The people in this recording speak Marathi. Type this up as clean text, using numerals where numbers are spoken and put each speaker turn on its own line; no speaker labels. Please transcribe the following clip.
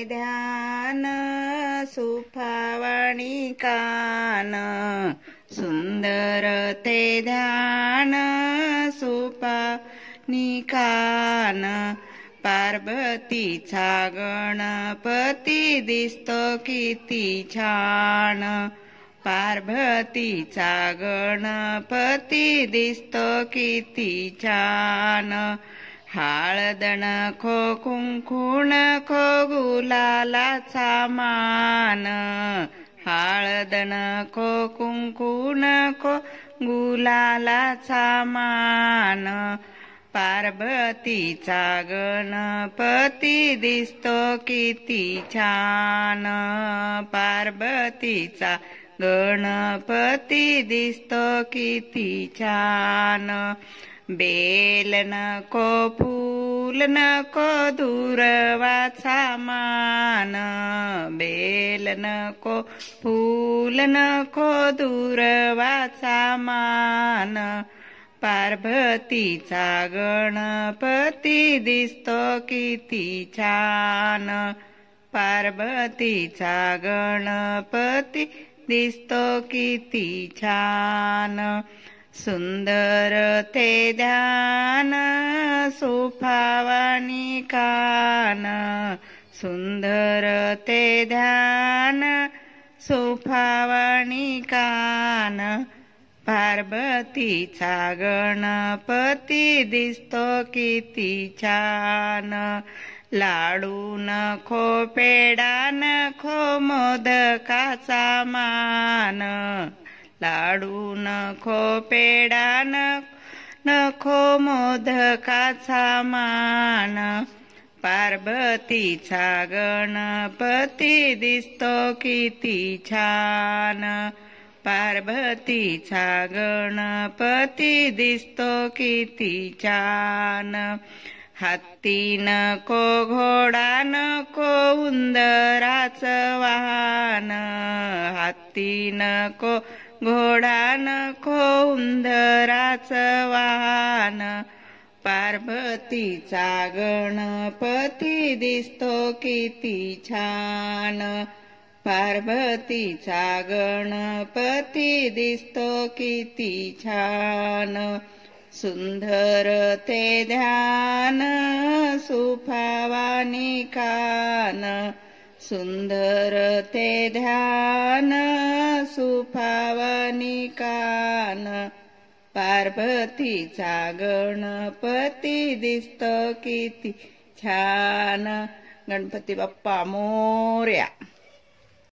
ध्यान सुफावणी कान सुंदर ते ध्यान सुफावणी कान पार्वतीचा गणपती दिसतो किती छान पार्वतीचा गणपती दिसतो किती छान हळद नको कुंकू नको गुलालाचा मान हळद नको कुंकू नको गुलालाचा मान पार्वतीचा गणपती दिसतो किती छान पार्वतीचा गणपती दिसतो किती छान बेल नको फूल नको दुर्वाचा मान बेल नको फूल नको दुर्वाचा मान पार्वतीचा गणपती दिसतो किती छान पार्वतीचा गणपती दिसतो किती छान सुंदर ते ध्यान सुफावणी कान सुंदर ते ध्यान सुफावणी कान पार्वतीचा गणपती दिसतो किती छान लाडू नको पेढा नको मोदकाचा मान लाडू नको पेढा नको मोदकाचा मान पार्वतीचा गणपती दिसतो किती छान पार्वतीचा गणपती दिसतो किती छान हत्ती नको घोडा नको उंदराचं वाहन हत्ती नको घोडा नको उंदराचं वाहन पार्वतीचा गणपती दिसतो किती छान पार्वतीचा गणपती दिसतो किती छान सुंदर ते ध्यान सुफावणी कान सुंदर ते ध्यान सुफावणी कान पार्वतीचा गणपती दिसतो किती छान गणपती बाप्पा मोरया।